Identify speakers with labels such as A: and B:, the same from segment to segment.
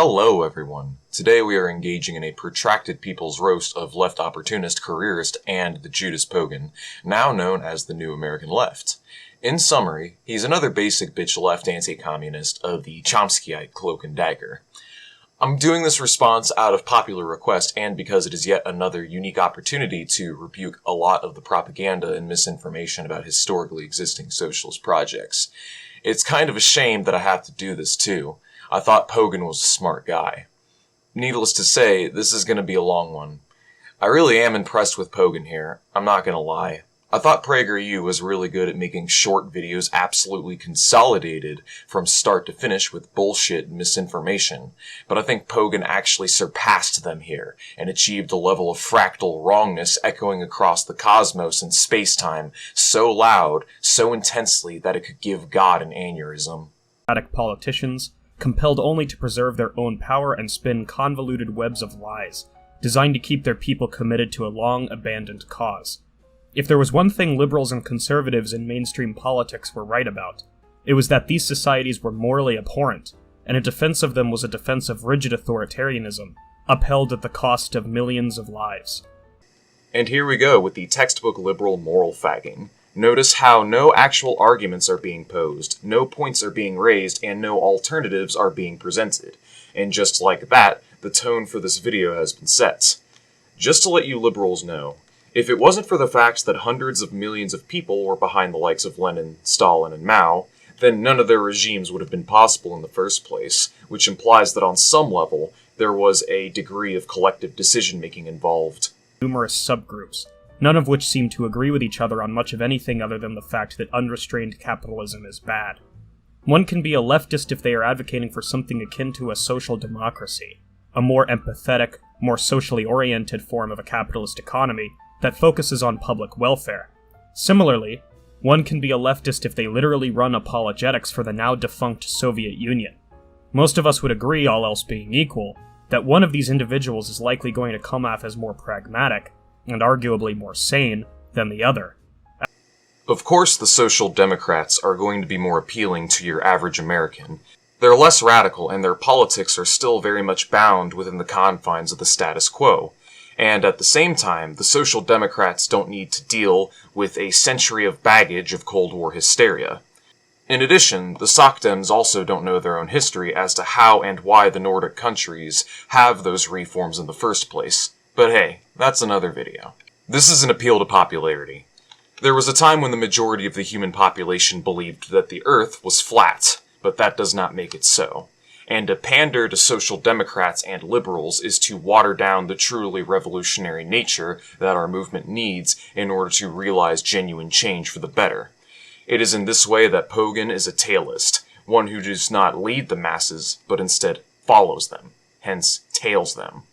A: Hello everyone. Today we are engaging in a protracted people's roast of left opportunist, careerist, and the Judas Pogan, now known as the New American Left. In summary, he's another basic bitch left anti-communist of the Chomskyite cloak and dagger. I'm doing this response out of popular request and because it is yet another unique opportunity to rebuke a lot of the propaganda and misinformation about historically existing socialist projects. It's kind of a shame that I have to do this too. I thought Pogan was a smart guy. Needless to say, this is going to be a long one. I really am impressed with Pogan here, I'm not going to lie. I thought PragerU was really good at making short videos absolutely consolidated from start to finish with bullshit and misinformation, but I think Pogan actually surpassed them here and achieved a level of fractal wrongness echoing across the cosmos and space-time so loud, so intensely that it could give God an aneurysm.
B: Politicians, compelled only to preserve their own power and spin convoluted webs of lies, designed to keep their people committed to a long-abandoned cause. If there was one thing liberals and conservatives in mainstream politics were right about, it was that these societies were morally abhorrent, and a defense of them was a defense of rigid authoritarianism, upheld at the cost of millions of lives.
A: And here we go with the textbook liberal moral fagging. Notice how no actual arguments are being posed, no points are being raised, and no alternatives are being presented. And just like that, the tone for this video has been set. Just to let you liberals know, if it wasn't for the fact that hundreds of millions of people were behind the likes of Lenin, Stalin, and Mao, then none of their regimes would have been possible in the first place, which implies that on some level, there was a degree of collective decision-making involved.
B: Numerous subgroups, none of which seem to agree with each other on much of anything other than the fact that unrestrained capitalism is bad. One can be a leftist if they are advocating for something akin to a social democracy, a more empathetic, more socially oriented form of a capitalist economy that focuses on public welfare. Similarly, one can be a leftist if they literally run apologetics for the now-defunct Soviet Union. Most of us would agree, all else being equal, that one of these individuals is likely going to come off as more pragmatic, and arguably more sane, than the other.
A: Of course, the social democrats are going to be more appealing to your average American. They're less radical, and their politics are still very much bound within the confines of the status quo. And at the same time, the social democrats don't need to deal with a century of baggage of Cold War hysteria. In addition, the Socdems also don't know their own history as to how and why the Nordic countries have those reforms in the first place. But hey, that's another video. This is an appeal to popularity. There was a time when the majority of the human population believed that the Earth was flat, but that does not make it so. And to pander to social democrats and liberals is to water down the truly revolutionary nature that our movement needs in order to realize genuine change for the better. It is in this way that Pogan is a tailist, one who does not lead the masses, but instead follows them, hence tails them.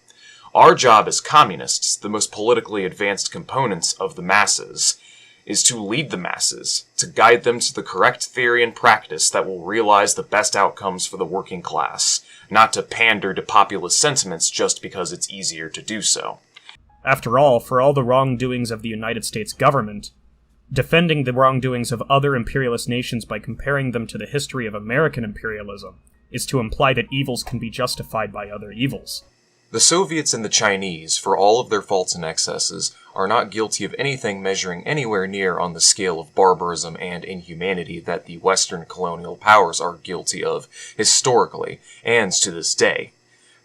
A: Our job as communists, the most politically advanced components of the masses, is to lead the masses, to guide them to the correct theory and practice that will realize the best outcomes for the working class, not to pander to populist sentiments just because it's easier to do so.
B: After all, for all the wrongdoings of the United States government, defending the wrongdoings of other imperialist nations by comparing them to the history of American imperialism is to imply that evils can be justified by other evils.
A: The Soviets and the Chinese, for all of their faults and excesses, are not guilty of anything measuring anywhere near on the scale of barbarism and inhumanity that the Western colonial powers are guilty of historically, and to this day.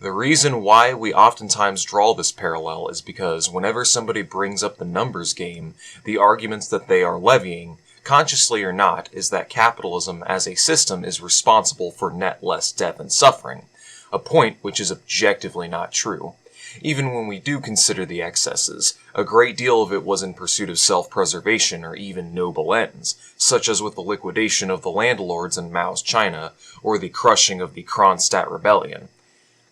A: The reason why we oftentimes draw this parallel is because whenever somebody brings up the numbers game, the arguments that they are levying, consciously or not, is that capitalism as a system is responsible for net less death and suffering. A point which is objectively not true. Even when we do consider the excesses, a great deal of it was in pursuit of self-preservation or even noble ends, such as with the liquidation of the landlords in Mao's China, or the crushing of the Kronstadt Rebellion.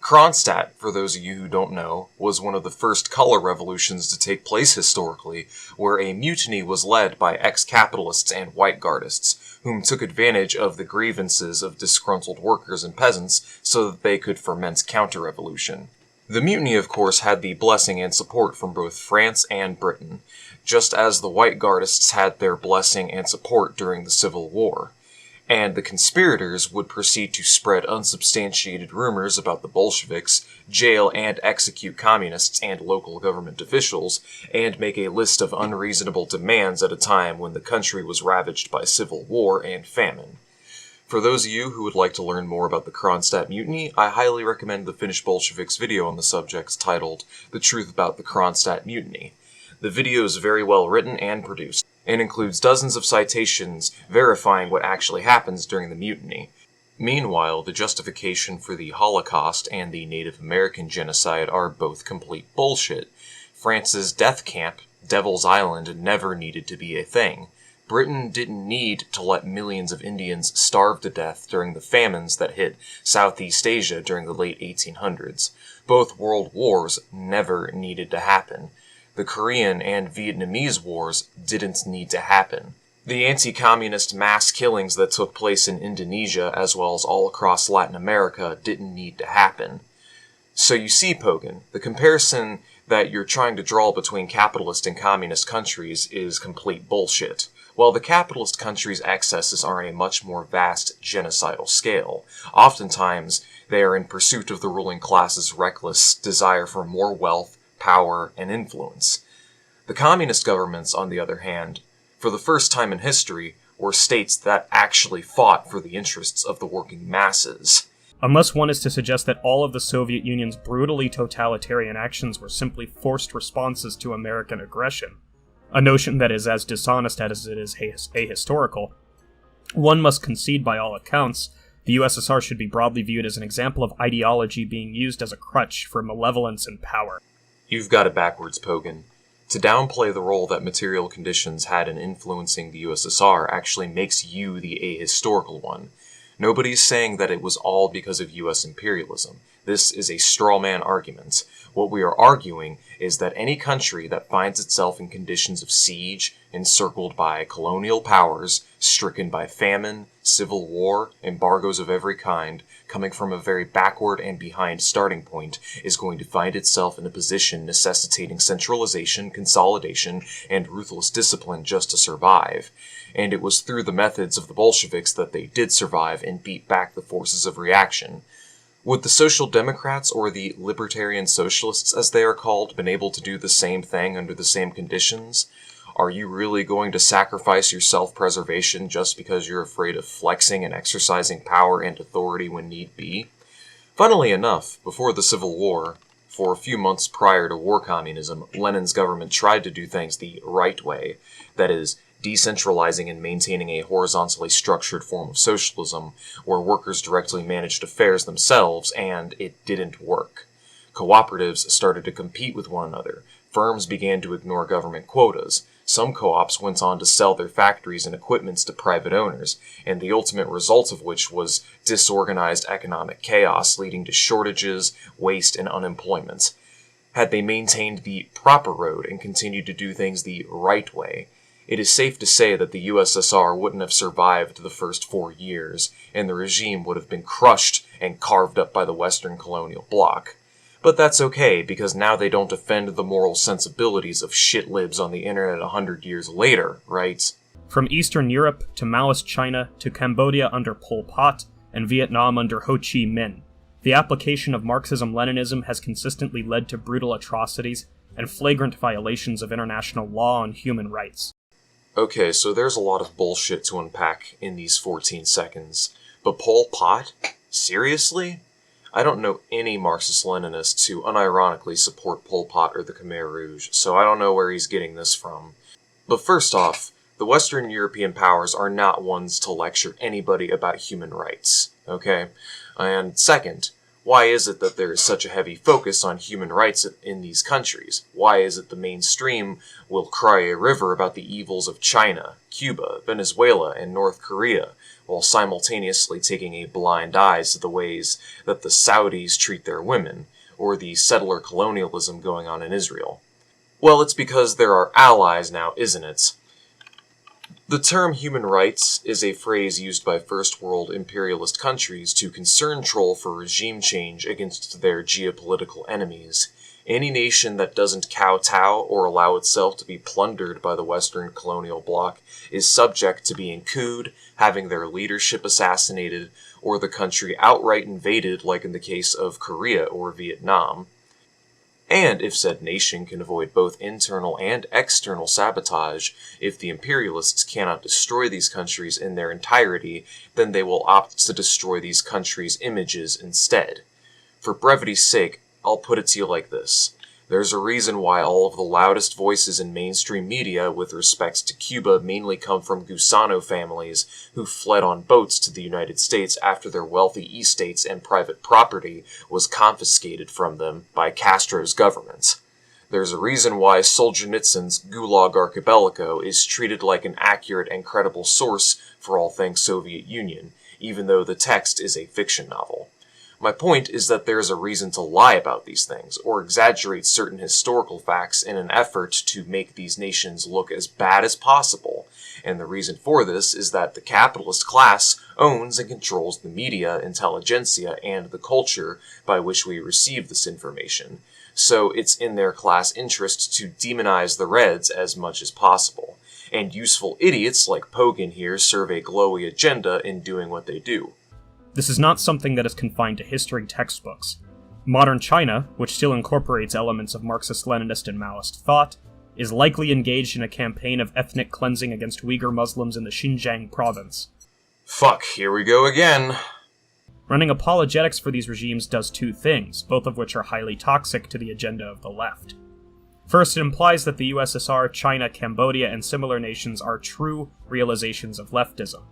A: Kronstadt, for those of you who don't know, was one of the first color revolutions to take place historically, where a mutiny was led by ex-capitalists and white guardists, whom took advantage of the grievances of disgruntled workers and peasants so that they could foment counter-revolution. The mutiny, of course, had the blessing and support from both France and Britain, just as the white guardists had their blessing and support during the Civil War. and the conspirators would proceed to spread unsubstantiated rumors about the Bolsheviks, jail and execute communists and local government officials, and make a list of unreasonable demands at a time when the country was ravaged by civil war and famine. For those of you who would like to learn more about the Kronstadt Mutiny, I highly recommend the Finnish Bolsheviks video on the subject titled The Truth About the Kronstadt Mutiny. The video is very well written and produced, and includes dozens of citations verifying what actually happens during the mutiny. Meanwhile, the justification for the Holocaust and the Native American genocide are both complete bullshit. France's death camp, Devil's Island, never needed to be a thing. Britain didn't need to let millions of Indians starve to death during the famines that hit Southeast Asia during the late 1800s. Both world wars never needed to happen. The Korean and Vietnamese wars didn't need to happen. The anti-communist mass killings that took place in Indonesia as well as all across Latin America didn't need to happen. So you see, Pogan, the comparison that you're trying to draw between capitalist and communist countries is complete bullshit. While the capitalist countries' excesses are on a much more vast genocidal scale, oftentimes they are in pursuit of the ruling class's reckless desire for more wealth, power, and influence. The communist governments, on the other hand, for the first time in history, were states that actually fought for the interests of the working masses.
B: Unless one is to suggest that all of the Soviet Union's brutally totalitarian actions were simply forced responses to American aggression, a notion that is as dishonest as it is ahistorical, one must concede by all accounts the USSR should be broadly viewed as an example of ideology being used as a crutch for malevolence and power.
A: You've got it backwards, Pogan. To downplay the role that material conditions had in influencing the USSR actually makes you the ahistorical one. Nobody's saying that it was all because of US imperialism. This is a straw man argument. What we are arguing is that any country that finds itself in conditions of siege, encircled by colonial powers, stricken by famine, civil war, embargoes of every kind, coming from a very backward and behind starting point, is going to find itself in a position necessitating centralization, consolidation, and ruthless discipline just to survive. And it was through the methods of the Bolsheviks that they did survive and beat back the forces of reaction. Would the Social Democrats, or the Libertarian Socialists as they are called, been able to do the same thing under the same conditions? Are you really going to sacrifice your self-preservation just because you're afraid of flexing and exercising power and authority when need be? Funnily enough, before the Civil War, for a few months prior to war communism, Lenin's government tried to do things the right way, that is, decentralizing and maintaining a horizontally structured form of socialism, where workers directly managed affairs themselves, and it didn't work. Cooperatives started to compete with one another. Firms began to ignore government quotas. Some co-ops went on to sell their factories and equipments to private owners, and the ultimate result of which was disorganized economic chaos leading to shortages, waste, and unemployment. Had they maintained the proper road and continued to do things the right way, it is safe to say that the USSR wouldn't have survived the first 4 years, and the regime would have been crushed and carved up by the Western colonial bloc. But that's okay, because now they don't offend the moral sensibilities of shitlibs on the internet 100 years later, right?
B: From Eastern Europe to Maoist China to Cambodia under Pol Pot and Vietnam under Ho Chi Minh, the application of Marxism-Leninism has consistently led to brutal atrocities and flagrant violations of international law and human rights.
A: Okay, so there's a lot of bullshit to unpack in these 14 seconds. But Pol Pot? Seriously? I don't know any Marxist-Leninists who unironically support Pol Pot or the Khmer Rouge, so I don't know where he's getting this from. But first off, the Western European powers are not ones to lecture anybody about human rights, okay? And second, why is it that there is such a heavy focus on human rights in these countries? Why is it the mainstream will cry a river about the evils of China, Cuba, Venezuela, and North Korea, while simultaneously taking a blind eye to the ways that the Saudis treat their women, or the settler colonialism going on in Israel? Well, it's because there are allies now, isn't it? The term human rights is a phrase used by first world imperialist countries to concern troll for regime change against their geopolitical enemies. Any nation that doesn't kowtow or allow itself to be plundered by the Western colonial bloc is subject to being cooed, having their leadership assassinated, or the country outright invaded like in the case of Korea or Vietnam. And if said nation can avoid both internal and external sabotage, if the imperialists cannot destroy these countries in their entirety, then they will opt to destroy these countries' images instead. For brevity's sake, I'll put it to you like this. There's a reason why all of the loudest voices in mainstream media with respect to Cuba mainly come from Gusano families who fled on boats to the United States after their wealthy estates and private property was confiscated from them by Castro's government. There's a reason why Solzhenitsyn's Gulag Archipelago is treated like an accurate and credible source for all things Soviet Union, even though the text is a fiction novel. My point is that there is a reason to lie about these things, or exaggerate certain historical facts in an effort to make these nations look as bad as possible, and the reason for this is that the capitalist class owns and controls the media, intelligentsia, and the culture by which we receive this information, so it's in their class interest to demonize the Reds as much as possible, and useful idiots like Pogan here serve a glowy agenda in doing what they do.
B: This is not something that is confined to history textbooks. Modern China, which still incorporates elements of Marxist-Leninist and Maoist thought, is likely engaged in a campaign of ethnic cleansing against Uyghur Muslims in the Xinjiang province.
A: Fuck, here we go again.
B: Running apologetics for these regimes does two things, both of which are highly toxic to the agenda of the left. First, it implies that the USSR, China, Cambodia, and similar nations are true realizations of leftism.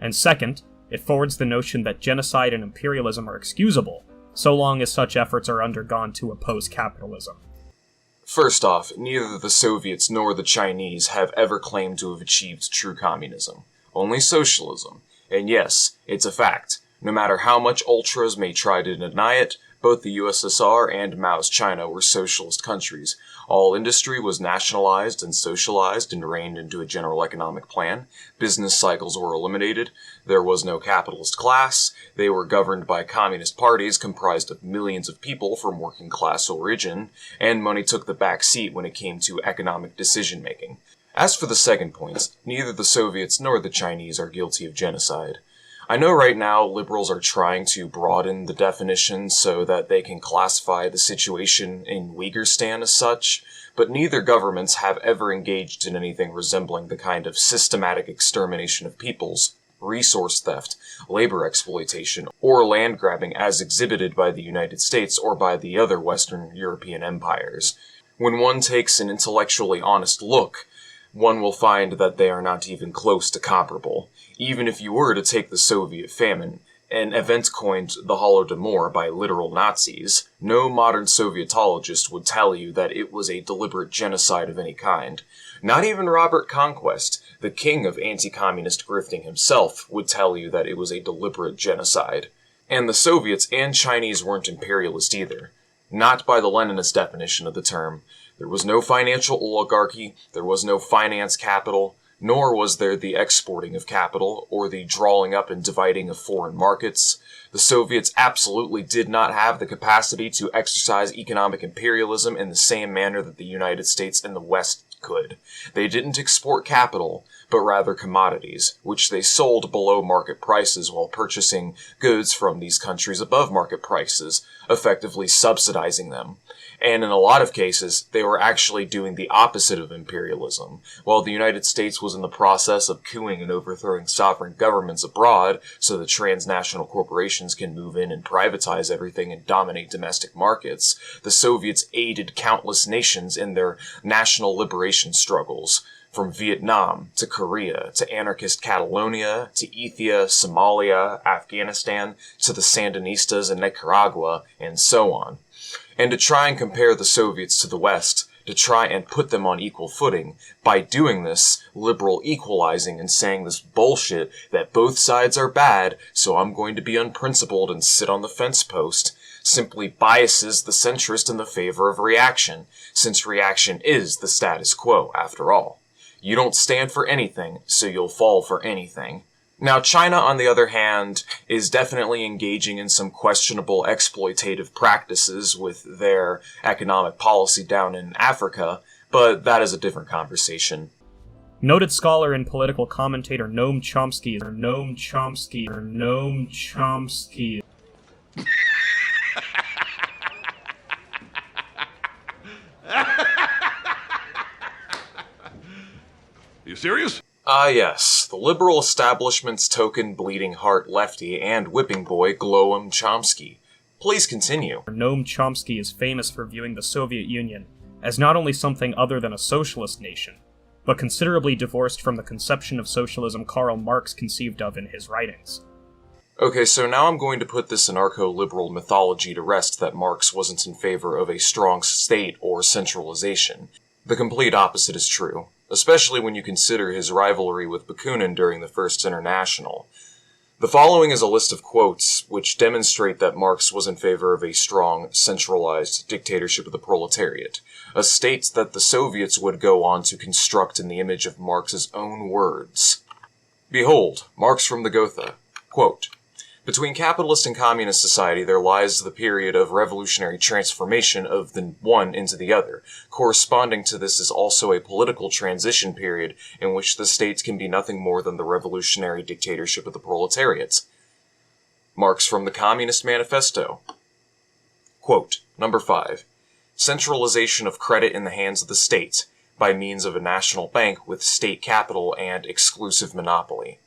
B: And second, it forwards the notion that genocide and imperialism are excusable, so long as such efforts are undergone to oppose capitalism.
A: First off, neither the Soviets nor the Chinese have ever claimed to have achieved true communism. Only socialism. And yes, it's a fact. No matter how much ultras may try to deny it, both the USSR and Mao's China were socialist countries. All industry was nationalized and socialized and reined into a general economic plan. Business cycles were eliminated. There was no capitalist class. They were governed by communist parties comprised of millions of people from working class origin, and money took the back seat when it came to economic decision-making. As for the second point, neither the Soviets nor the Chinese are guilty of genocide. I know right now liberals are trying to broaden the definition so that they can classify the situation in Uighurstan as such, but neither governments have ever engaged in anything resembling the kind of systematic extermination of peoples, resource theft, labor exploitation, or land grabbing as exhibited by the United States or by the other Western European empires. When one takes an intellectually honest look, one will find that they are not even close to comparable. Even if you were to take the Soviet famine, an event coined the Holodomor by literal Nazis, no modern Sovietologist would tell you that it was a deliberate genocide of any kind. Not even Robert Conquest, the king of anti-communist grifting himself, would tell you that it was a deliberate genocide. And the Soviets and Chinese weren't imperialist either. Not by the Leninist definition of the term. There was no financial oligarchy, there was no finance capital, nor was there the exporting of capital or the drawing up and dividing of foreign markets. The Soviets absolutely did not have the capacity to exercise economic imperialism in the same manner that the United States and the West could. They didn't export capital, but rather commodities, which they sold below market prices while purchasing goods from these countries above market prices, effectively subsidizing them. And in a lot of cases, they were actually doing the opposite of imperialism. While the United States was in the process of cooing and overthrowing sovereign governments abroad so the transnational corporations can move in and privatize everything and dominate domestic markets, the Soviets aided countless nations in their national liberation struggles. From Vietnam, to Korea, to anarchist Catalonia, to Ethiopia, Somalia, Afghanistan, to the Sandinistas in Nicaragua, and so on. And to try and compare the Soviets to the West, to try and put them on equal footing, by doing this, liberal equalizing and saying this bullshit that both sides are bad, so I'm going to be unprincipled and sit on the fence post, simply biases the centrist in the favor of reaction, since reaction is the status quo, after all. You don't stand for anything, so you'll fall for anything. Now, China, on the other hand, is definitely engaging in some questionable exploitative practices with their economic policy down in Africa, but that is a different conversation.
B: Noted scholar and political commentator Noam Chomsky.
C: You serious?
A: Yes, the liberal establishment's token bleeding heart lefty and whipping boy Noam Chomsky. Please continue.
B: Noam Chomsky is famous for viewing the Soviet Union as not only something other than a socialist nation, but considerably divorced from the conception of socialism Karl Marx conceived of in his writings.
A: Okay, so now I'm going to put this anarcho-liberal mythology to rest that Marx wasn't in favor of a strong state or centralization. The complete opposite is true, especially when you consider his rivalry with Bakunin during the First International. The following is a list of quotes which demonstrate that Marx was in favor of a strong, centralized dictatorship of the proletariat, a state that the Soviets would go on to construct in the image of Marx's own words. Behold, Marx from the Gotha. Quote, "Between capitalist and communist society there lies the period of revolutionary transformation of the one into the other. Corresponding to this is also a political transition period in which the state can be nothing more than the revolutionary dictatorship of the proletariat." Marx from the Communist Manifesto. Quote, number 5. "Centralization of credit in the hands of the state, by means of a national bank with state capital and exclusive monopoly.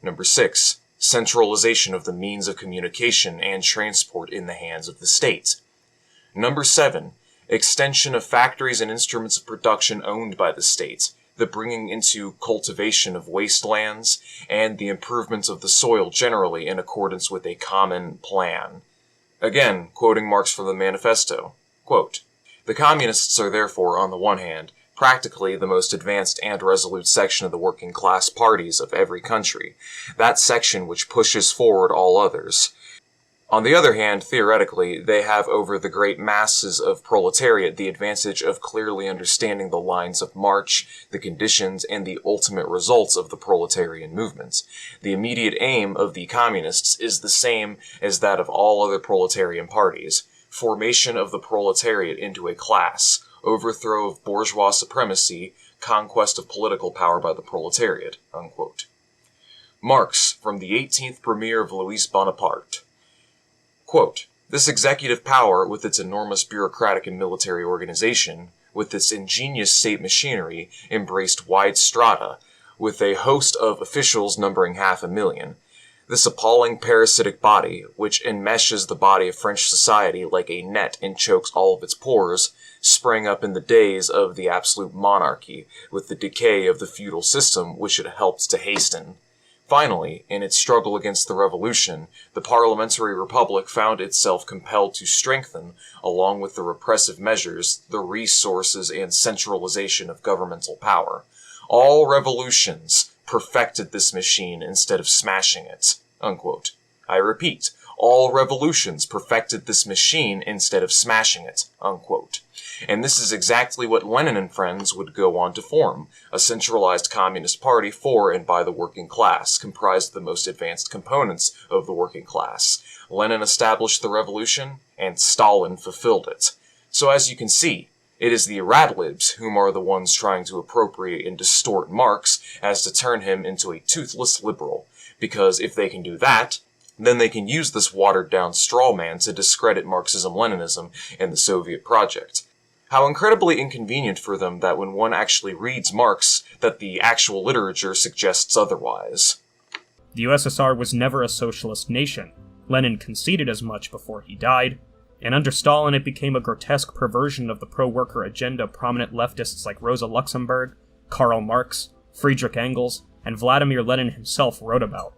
A: Number 6. Centralization of the means of communication and transport in the hands of the state. Number 7. Extension of factories and instruments of production owned by the state, the bringing into cultivation of wastelands, and the improvement of the soil generally in accordance with a common plan." Again, quoting Marx from the Manifesto, quote, "The communists are therefore, on the one hand, practically the most advanced and resolute section of the working class parties of every country, that section which pushes forward all others. On the other hand, theoretically, they have over the great masses of proletariat the advantage of clearly understanding the lines of march, the conditions, and the ultimate results of the proletarian movement. The immediate aim of the communists is the same as that of all other proletarian parties: formation of the proletariat into a class, overthrow of bourgeois supremacy, conquest of political power by the proletariat." Unquote. Marx, from the 18th Premier of Louis Bonaparte. Quote, "This executive power, with its enormous bureaucratic and military organization, with its ingenious state machinery, embraced wide strata, with a host of officials numbering 500,000. This appalling parasitic body, which enmeshes the body of French society like a net and chokes all of its pores, sprang up in the days of the absolute monarchy, with the decay of the feudal system which it helped to hasten. Finally, in its struggle against the revolution, the parliamentary republic found itself compelled to strengthen, along with the repressive measures, the resources and centralization of governmental power. All revolutions perfected this machine instead of smashing it." Unquote. I repeat, all revolutions perfected this machine instead of smashing it. Unquote. And this is exactly what Lenin and friends would go on to form: a centralized communist party for and by the working class, comprised of the most advanced components of the working class. Lenin established the revolution, and Stalin fulfilled it. So as you can see, it is the radlibs whom are the ones trying to appropriate and distort Marx as to turn him into a toothless liberal, because if they can do that, then they can use this watered-down straw man to discredit Marxism-Leninism and the Soviet project. How incredibly inconvenient for them that when one actually reads Marx, that the actual literature suggests otherwise.
B: The USSR was never a socialist nation. Lenin conceded as much before he died, and under Stalin it became a grotesque perversion of the pro-worker agenda prominent leftists like Rosa Luxemburg, Karl Marx, Friedrich Engels, and Vladimir Lenin himself wrote about.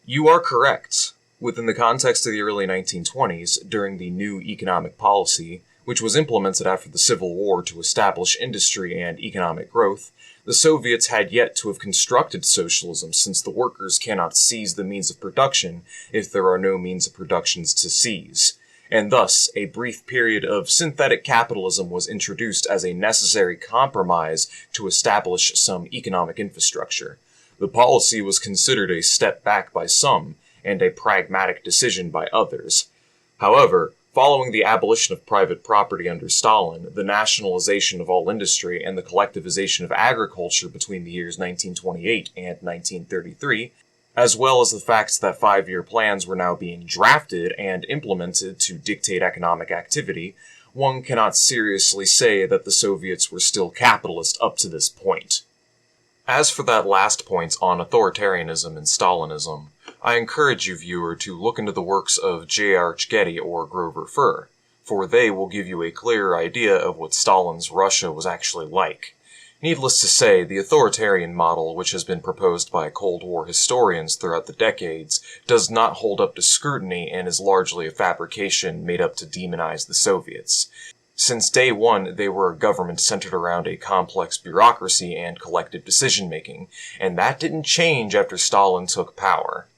A: You are correct. Within the context of the early 1920s, during the new economic policy, which was implemented after the Civil War to establish industry and economic growth, the Soviets had yet to have constructed socialism, since the workers cannot seize the means of production if there are no means of productions to seize. And thus, a brief period of synthetic capitalism was introduced as a necessary compromise to establish some economic infrastructure. The policy was considered a step back by some, and a pragmatic decision by others. However, following the abolition of private property under Stalin, the nationalization of all industry, and the collectivization of agriculture between the years 1928 and 1933, as well as the fact that 5-year plans were now being drafted and implemented to dictate economic activity, one cannot seriously say that the Soviets were still capitalist up to this point. As for that last point on authoritarianism and Stalinism, I encourage you, viewer, to look into the works of J.R. Getty or Grover Furr, for they will give you a clearer idea of what Stalin's Russia was actually like. Needless to say, the authoritarian model, which has been proposed by Cold War historians throughout the decades, does not hold up to scrutiny and is largely a fabrication made up to demonize the Soviets. Since day one, they were a government centered around a complex bureaucracy and collective decision-making, and that didn't change after Stalin took power.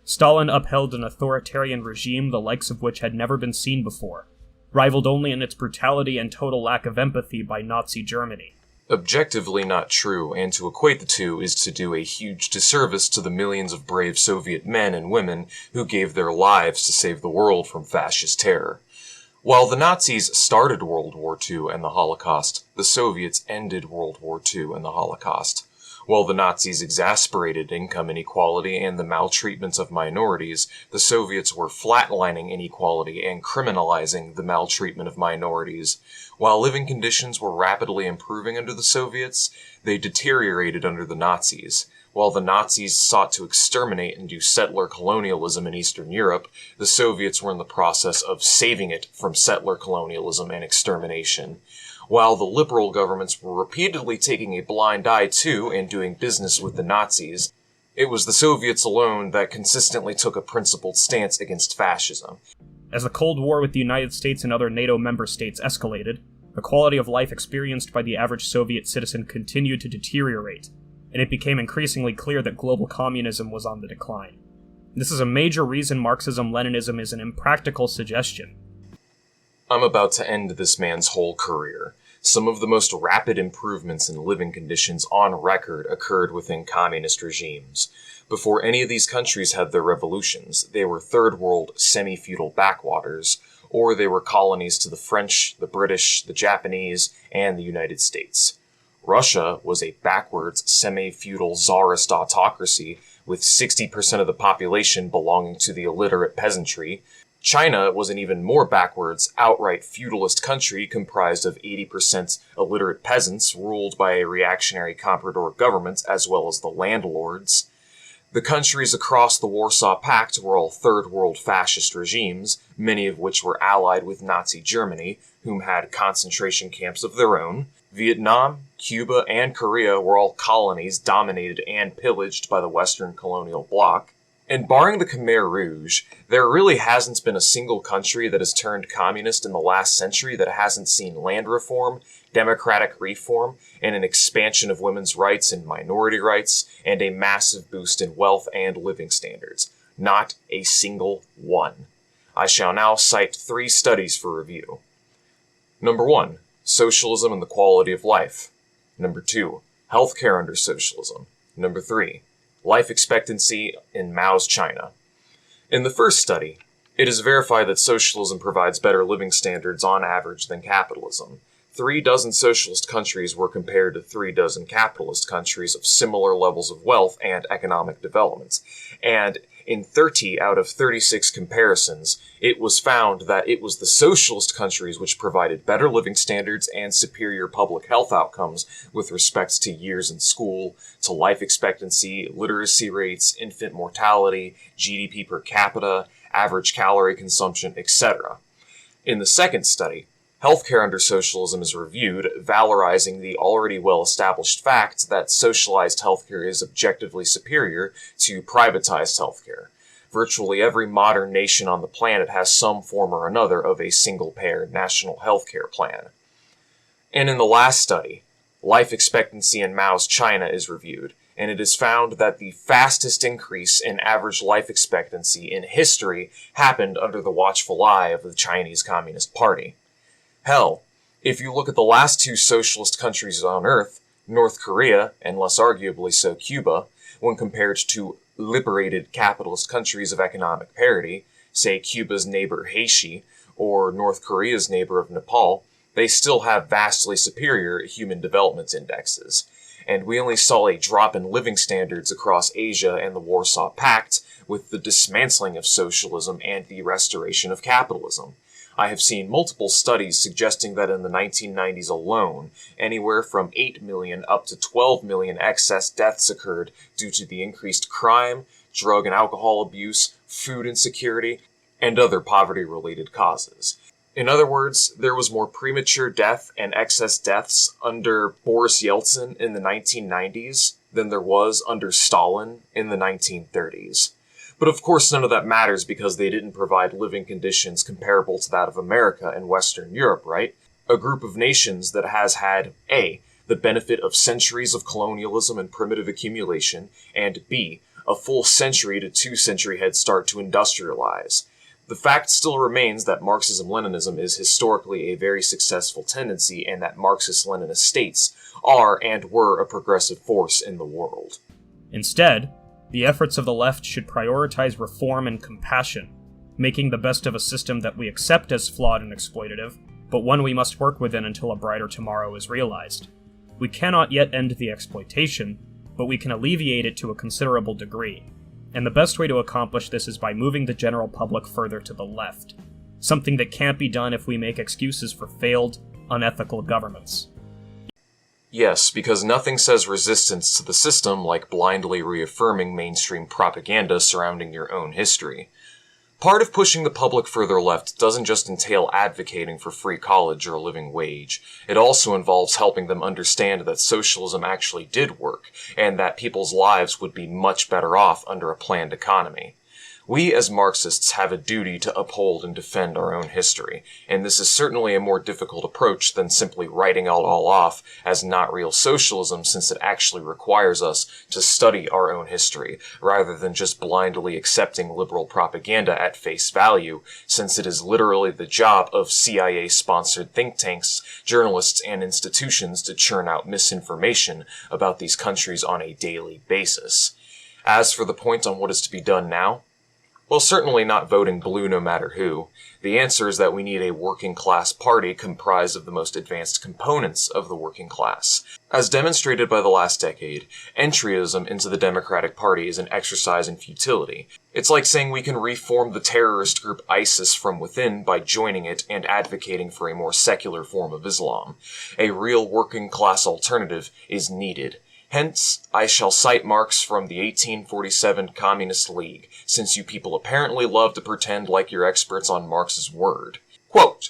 B: Stalin upheld an authoritarian regime the likes of which had never been seen before, rivaled only in its brutality and total lack of empathy by Nazi Germany.
A: Objectively not true, and to equate the two is to do a huge disservice to the millions of brave Soviet men and women who gave their lives to save the world from fascist terror. While the Nazis started World War II and the Holocaust, the Soviets ended World War II and the Holocaust. While the Nazis exacerbated income inequality and the maltreatment of minorities, the Soviets were flatlining inequality and criminalizing the maltreatment of minorities. While living conditions were rapidly improving under the Soviets, they deteriorated under the Nazis. While the Nazis sought to exterminate and do settler colonialism in Eastern Europe, the Soviets were in the process of saving it from settler colonialism and extermination. While the liberal governments were repeatedly taking a blind eye to and doing business with the Nazis, it was the Soviets alone that consistently took a principled stance against fascism.
B: As the Cold War with the United States and other NATO member states escalated, the quality of life experienced by the average Soviet citizen continued to deteriorate, and it became increasingly clear that global communism was on the decline. This is a major reason Marxism-Leninism is an impractical suggestion.
A: I'm about to end this man's whole career. Some of the most rapid improvements in living conditions on record occurred within communist regimes. Before any of these countries had their revolutions, they were third world semi-feudal backwaters, or they were colonies to the French, the British, the Japanese, and the United States. Russia was a backwards semi-feudal czarist autocracy with 60% of the population belonging to the illiterate peasantry. China was an even more backwards, outright feudalist country comprised of 80% illiterate peasants ruled by a reactionary comprador government as well as the landlords. The countries across the Warsaw Pact were all third world fascist regimes, many of which were allied with Nazi Germany, whom had concentration camps of their own. Vietnam, Cuba, and Korea were all colonies dominated and pillaged by the Western colonial bloc. And barring the Khmer Rouge, there really hasn't been a single country that has turned communist in the last century that hasn't seen land reform, democratic reform, and an expansion of women's rights and minority rights, and a massive boost in wealth and living standards. Not a single one. I shall now cite 3 studies for review. Number 1, socialism and the quality of life. Number 2, healthcare under socialism. Number 3, life expectancy in Mao's China. In the first study, it is verified that socialism provides better living standards on average than capitalism. 3 dozen socialist countries were compared to 3 dozen capitalist countries of similar levels of wealth and economic development. And in 30 out of 36 comparisons, it was found that it was the socialist countries which provided better living standards and superior public health outcomes with respect to years in school, to life expectancy, literacy rates, infant mortality, GDP per capita, average calorie consumption, etc. In the second study, healthcare under socialism is reviewed, valorizing the already well-established fact that socialized healthcare is objectively superior to privatized healthcare. Virtually every modern nation on the planet has some form or another of a single-payer national healthcare plan. And in the last study, life expectancy in Mao's China is reviewed, and it is found that the fastest increase in average life expectancy in history happened under the watchful eye of the Chinese Communist Party. Hell, if you look at the last 2 socialist countries on Earth, North Korea, and less arguably so Cuba, when compared to liberated capitalist countries of economic parity, say Cuba's neighbor Haiti or North Korea's neighbor of Nepal, they still have vastly superior human development indexes. And we only saw a drop in living standards across Asia and the Warsaw Pact with the dismantling of socialism and the restoration of capitalism. I have seen multiple studies suggesting that in the 1990s alone, anywhere from 8 million up to 12 million excess deaths occurred due to the increased crime, drug and alcohol abuse, food insecurity, and other poverty-related causes. In other words, there was more premature death and excess deaths under Boris Yeltsin in the 1990s than there was under Stalin in the 1930s. But of course none of that matters because they didn't provide living conditions comparable to that of America and Western Europe, right? A group of nations that has had A, the benefit of centuries of colonialism and primitive accumulation, and B, a full century to 2-century head start to industrialize. The fact still remains that Marxism-Leninism is historically a very successful tendency and that Marxist-Leninist states are and were a progressive force in the world.
B: Instead, the efforts of the left should prioritize reform and compassion, making the best of a system that we accept as flawed and exploitative, but one we must work within until a brighter tomorrow is realized. We cannot yet end the exploitation, but we can alleviate it to a considerable degree. And the best way to accomplish this is by moving the general public further to the left, something that can't be done if we make excuses for failed, unethical governments.
A: Yes, because nothing says resistance to the system like blindly reaffirming mainstream propaganda surrounding your own history. Part of pushing the public further left doesn't just entail advocating for free college or a living wage. It also involves helping them understand that socialism actually did work, and that people's lives would be much better off under a planned economy. We as Marxists have a duty to uphold and defend our own history, and this is certainly a more difficult approach than simply writing it all off as not real socialism, since it actually requires us to study our own history, rather than just blindly accepting liberal propaganda at face value, since it is literally the job of CIA-sponsored think tanks, journalists, and institutions to churn out misinformation about these countries on a daily basis. As for the point on what is to be done now, well, certainly not voting blue no matter who. The answer is that we need a working class party comprised of the most advanced components of the working class. As demonstrated by the last decade, entryism into the Democratic Party is an exercise in futility. It's like saying we can reform the terrorist group ISIS from within by joining it and advocating for a more secular form of Islam. A real working class alternative is needed. Hence, I shall cite Marx from the 1847 Communist League, since you people apparently love to pretend like you're experts on Marx's word. Quote,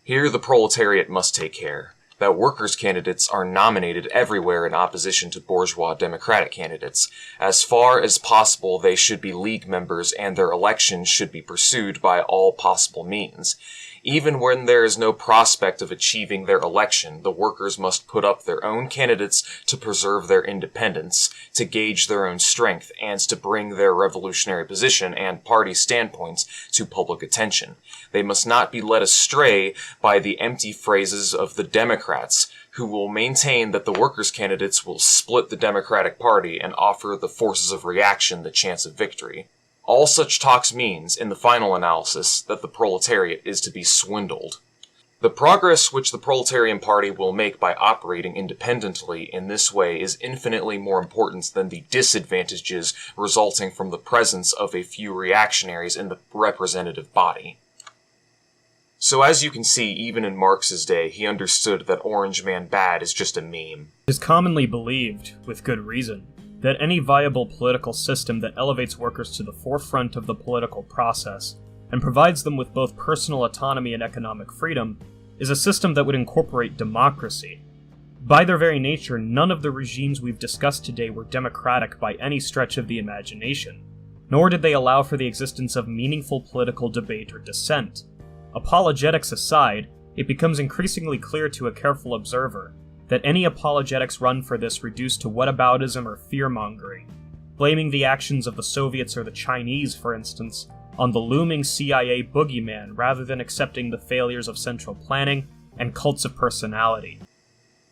A: "Here the proletariat must take care that workers' candidates are nominated everywhere in opposition to bourgeois democratic candidates. As far as possible, they should be League members and their election should be pursued by all possible means. Even when there is no prospect of achieving their election, the workers must put up their own candidates to preserve their independence, to gauge their own strength, and to bring their revolutionary position and party standpoints to public attention. They must not be led astray by the empty phrases of the Democrats, who will maintain that the workers' candidates will split the Democratic Party and offer the forces of reaction the chance of victory. All such talks means, in the final analysis, that the proletariat is to be swindled. The progress which the proletarian party will make by operating independently in this way is infinitely more important than the disadvantages resulting from the presence of a few reactionaries in the representative body." So as you can see, even in Marx's day, he understood that Orange Man Bad is just a meme.
B: It is commonly believed, with good reason, that any viable political system that elevates workers to the forefront of the political process and provides them with both personal autonomy and economic freedom is a system that would incorporate democracy. By their very nature, none of the regimes we've discussed today were democratic by any stretch of the imagination, nor did they allow for the existence of meaningful political debate or dissent. Apologetics aside, it becomes increasingly clear to a careful observer that any apologetics run for this reduce to whataboutism or fear-mongering, blaming the actions of the Soviets or the Chinese, for instance, on the looming CIA boogeyman rather than accepting the failures of central planning and cults of personality.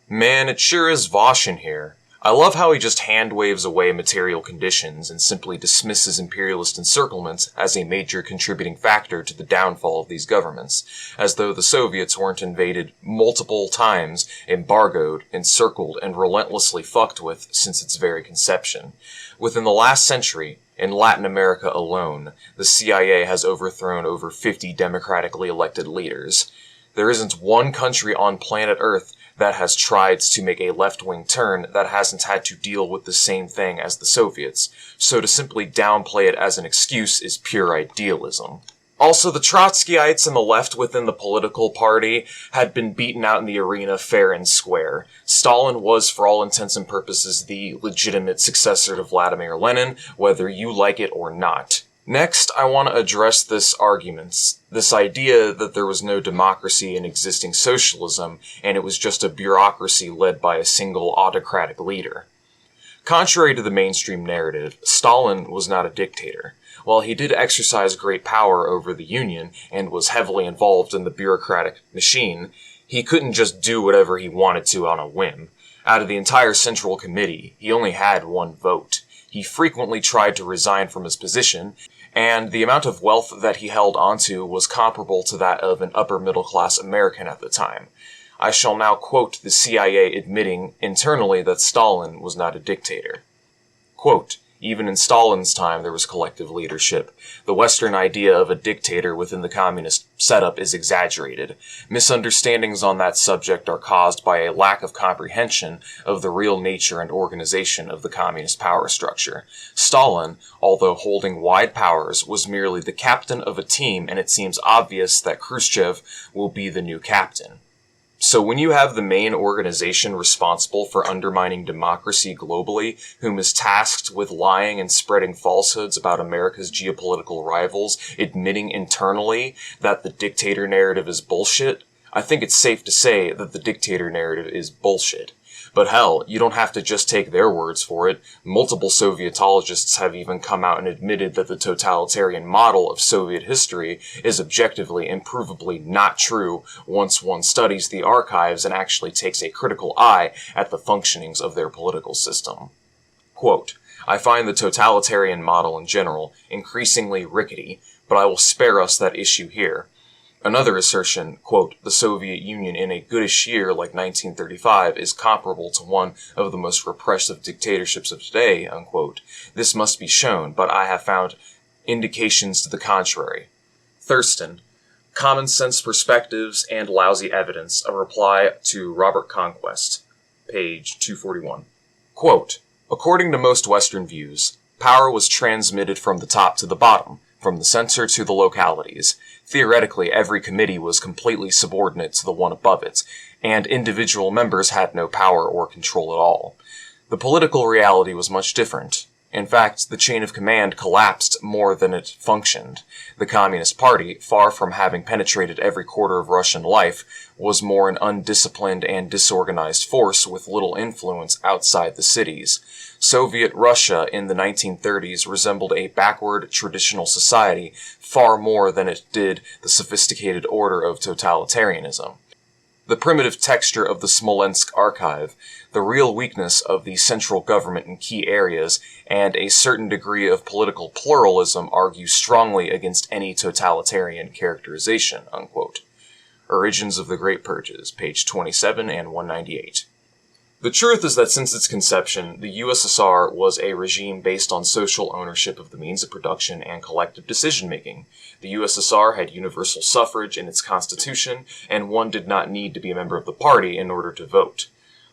A: Man, it sure is Voshin here. I love how he just hand-waves away material conditions and simply dismisses imperialist encirclement as a major contributing factor to the downfall of these governments, as though the Soviets weren't invaded multiple times, embargoed, encircled, and relentlessly fucked with since its very conception. Within the last century, in Latin America alone, the CIA has overthrown over 50 democratically elected leaders. There isn't one country on planet Earth that has tried to make a left-wing turn that hasn't had to deal with the same thing as the Soviets, so to simply downplay it as an excuse is pure idealism. Also, the Trotskyites and the left within the political party had been beaten out in the arena fair and square. Stalin was, for all intents and purposes, the legitimate successor to Vladimir Lenin, whether you like it or not. Next, I want to address this idea that there was no democracy in existing socialism, and it was just a bureaucracy led by a single autocratic leader. Contrary to the mainstream narrative, Stalin was not a dictator. While he did exercise great power over the Union and was heavily involved in the bureaucratic machine, he couldn't just do whatever he wanted to on a whim. Out of the entire Central Committee, he only had one vote. He frequently tried to resign from his position, and the amount of wealth that he held onto was comparable to that of an upper-middle-class American at the time. I shall now quote the CIA admitting internally that Stalin was not a dictator. Quote, "Even in Stalin's time there was collective leadership. The Western idea of a dictator within the communist setup is exaggerated. Misunderstandings on that subject are caused by a lack of comprehension of the real nature and organization of the communist power structure. Stalin, although holding wide powers, was merely the captain of a team, and it seems obvious that Khrushchev will be the new captain." So when you have the main organization responsible for undermining democracy globally, whom is tasked with lying and spreading falsehoods about America's geopolitical rivals, admitting internally that the dictator narrative is bullshit, I think it's safe to say that the dictator narrative is bullshit. But hell, you don't have to just take their words for it. Multiple Sovietologists have even come out and admitted that the totalitarian model of Soviet history is objectively and provably not true once one studies the archives and actually takes a critical eye at the functionings of their political system. Quote, "I find the totalitarian model in general increasingly rickety, but I will spare us that issue here." Another assertion, quote, "The Soviet Union in a goodish year like 1935 is comparable to one of the most repressive dictatorships of today," unquote. This must be shown, but I have found indications to the contrary. Thurston, Common Sense Perspectives and Lousy Evidence, a reply to Robert Conquest, page 241. Quote, "According to most Western views, power was transmitted from the top to the bottom, from the center to the localities. Theoretically, every committee was completely subordinate to the one above it, and individual members had no power or control at all. The political reality was much different. In fact, the chain of command collapsed more than it functioned. The Communist Party, far from having penetrated every quarter of Russian life, was more an undisciplined and disorganized force with little influence outside the cities. Soviet Russia in the 1930s resembled a backward traditional society far more than it did the sophisticated order of totalitarianism. The primitive texture of the Smolensk archive, the real weakness of the central government in key areas, and a certain degree of political pluralism argue strongly against any totalitarian characterization," unquote. Origins of the Great Purges, page 27 and 198. The truth is that since its conception, the USSR was a regime based on social ownership of the means of production and collective decision-making. The USSR had universal suffrage in its constitution, and one did not need to be a member of the party in order to vote.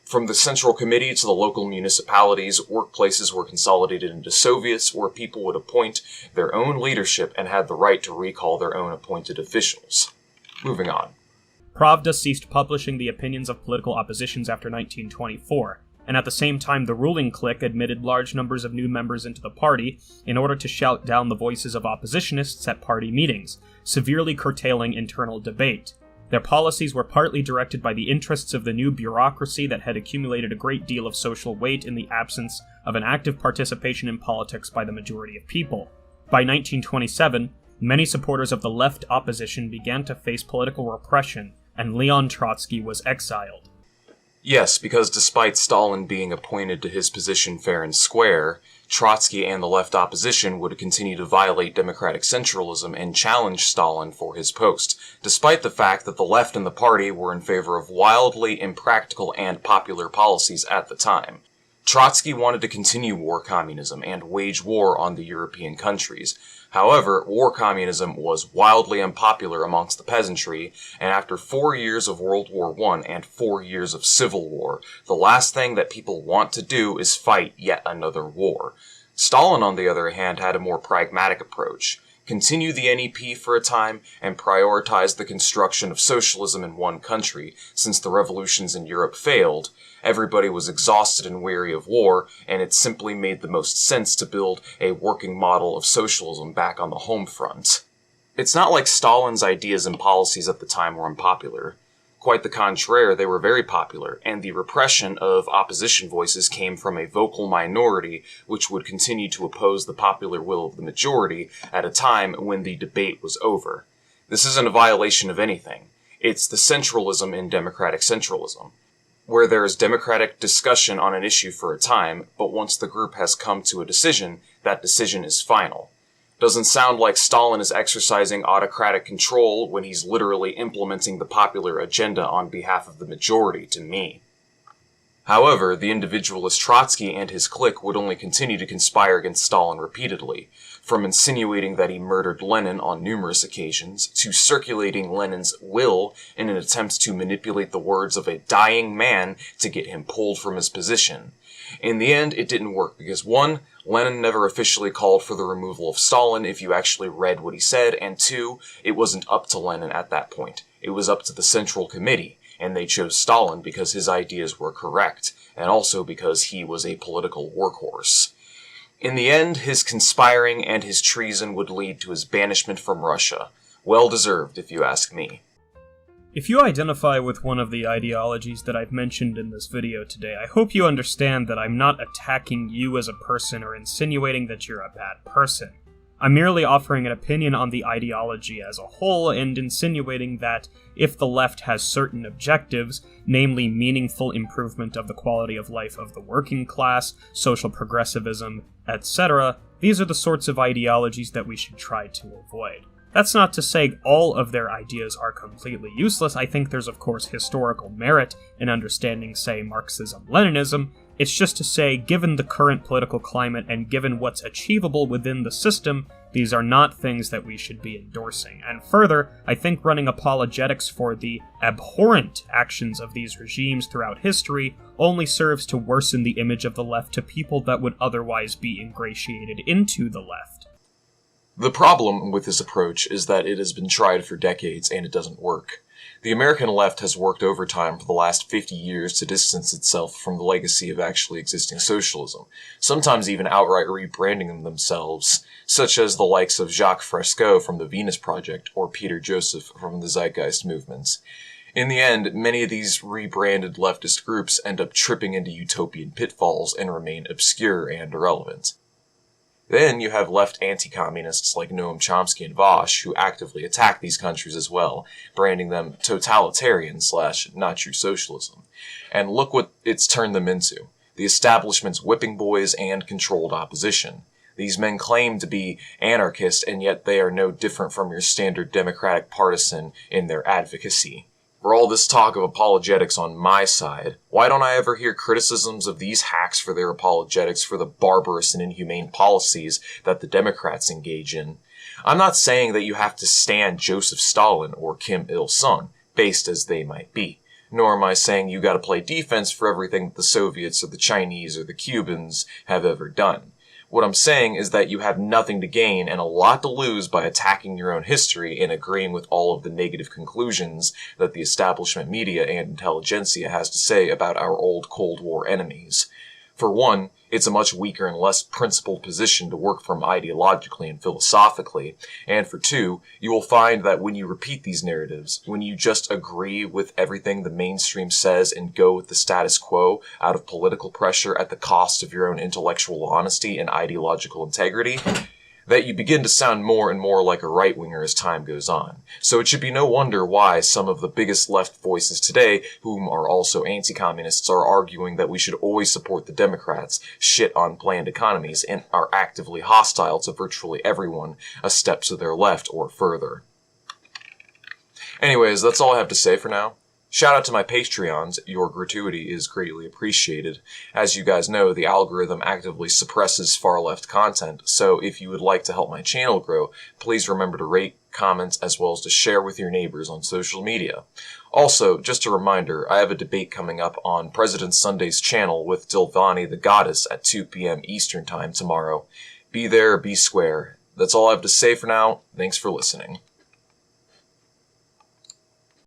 A: From the Central Committee to the local municipalities, workplaces were consolidated into Soviets where people would appoint their own leadership and had the right to recall their own appointed officials. Moving on.
B: Pravda ceased publishing the opinions of political oppositions after 1924, and at the same time the ruling clique admitted large numbers of new members into the party in order to shout down the voices of oppositionists at party meetings, severely curtailing internal debate. Their policies were partly directed by the interests of the new bureaucracy that had accumulated a great deal of social weight in the absence of an active participation in politics by the majority of people. By 1927, many supporters of the left opposition began to face political repression, and Leon Trotsky was exiled.
A: Yes, because despite Stalin being appointed to his position fair and square, Trotsky and the left opposition would continue to violate democratic centralism and challenge Stalin for his post, despite the fact that the left and the party were in favor of wildly impractical and popular policies at the time. Trotsky wanted to continue war communism and wage war on the European countries. However, war communism was wildly unpopular amongst the peasantry, and after 4 years of World War I and 4 years of Civil War, the last thing that people want to do is fight yet another war. Stalin, on the other hand, had a more pragmatic approach. Continue the NEP for a time, and prioritize the construction of socialism in one country, since the revolutions in Europe failed. Everybody was exhausted and weary of war, and it simply made the most sense to build a working model of socialism back on the home front. It's not like Stalin's ideas and policies at the time were unpopular. Quite the contrary, they were very popular, and the repression of opposition voices came from a vocal minority which would continue to oppose the popular will of the majority at a time when the debate was over. This isn't a violation of anything. It's the centralism in democratic centralism, where there is democratic discussion on an issue for a time, but once the group has come to a decision, that decision is final. Doesn't sound like Stalin is exercising autocratic control when he's literally implementing the popular agenda on behalf of the majority to me. However, the individualist Trotsky and his clique would only continue to conspire against Stalin repeatedly, from insinuating that he murdered Lenin on numerous occasions, to circulating Lenin's will in an attempt to manipulate the words of a dying man to get him pulled from his position. In the end, it didn't work because 1. Lenin never officially called for the removal of Stalin if you actually read what he said, and 2. It wasn't up to Lenin at that point. It was up to the Central Committee, and they chose Stalin because his ideas were correct, and also because he was a political workhorse. In the end, his conspiring and his treason would lead to his banishment from Russia. Well deserved, if you ask me.
B: If you identify with one of the ideologies that I've mentioned in this video today, I hope you understand that I'm not attacking you as a person or insinuating that you're a bad person. I'm merely offering an opinion on the ideology as a whole and insinuating that if the left has certain objectives, namely meaningful improvement of the quality of life of the working class, social progressivism, etc., these are the sorts of ideologies that we should try to avoid. That's not to say all of their ideas are completely useless. I think there's of course historical merit in understanding, say, Marxism-Leninism. It's just to say, given the current political climate and given what's achievable within the system, these are not things that we should be endorsing. And further, I think running apologetics for the abhorrent actions of these regimes throughout history only serves to worsen the image of the left to people that would otherwise be ingratiated into the left.
A: The problem with this approach is that it has been tried for decades and it doesn't work. The American left has worked overtime for the last 50 years to distance itself from the legacy of actually existing socialism, sometimes even outright rebranding themselves, such as the likes of Jacques Fresco from the Venus Project or Peter Joseph from the Zeitgeist movements. In the end, many of these rebranded leftist groups end up tripping into utopian pitfalls and remain obscure and irrelevant. Then you have left anti-communists like Noam Chomsky and Vosh who actively attack these countries as well, branding them totalitarian/not true socialism. And look what it's turned them into. The establishment's whipping boys and controlled opposition. These men claim to be anarchist, and yet they are no different from your standard democratic partisan in their advocacy. For all this talk of apologetics on my side, why don't I ever hear criticisms of these hacks for their apologetics for the barbarous and inhumane policies that the Democrats engage in? I'm not saying that you have to stand Joseph Stalin or Kim Il-sung, based as they might be. Nor am I saying you gotta play defense for everything that the Soviets or the Chinese or the Cubans have ever done. What I'm saying is that you have nothing to gain and a lot to lose by attacking your own history and agreeing with all of the negative conclusions that the establishment media and intelligentsia has to say about our old Cold War enemies. For one, it's a much weaker and less principled position to work from ideologically and philosophically, and for two, you will find that when you repeat these narratives, when you just agree with everything the mainstream says and go with the status quo out of political pressure at the cost of your own intellectual honesty and ideological integrity, that you begin to sound more and more like a right-winger as time goes on. So it should be no wonder why some of the biggest left voices today, whom are also anti-communists, are arguing that we should always support the Democrats, shit on planned economies, and are actively hostile to virtually everyone a step to their left or further. Anyways, that's all I have to say for now. Shout out to my Patreons, your gratuity is greatly appreciated. As you guys know, the algorithm actively suppresses far-left content, so if you would like to help my channel grow, please remember to rate, comment, as well as to share with your neighbors on social media. Also, just a reminder, I have a debate coming up on President Sunday's channel with Dilvani the Goddess at 2 p.m. Eastern Time tomorrow. Be there, be square. That's all I have to say for now. Thanks for listening.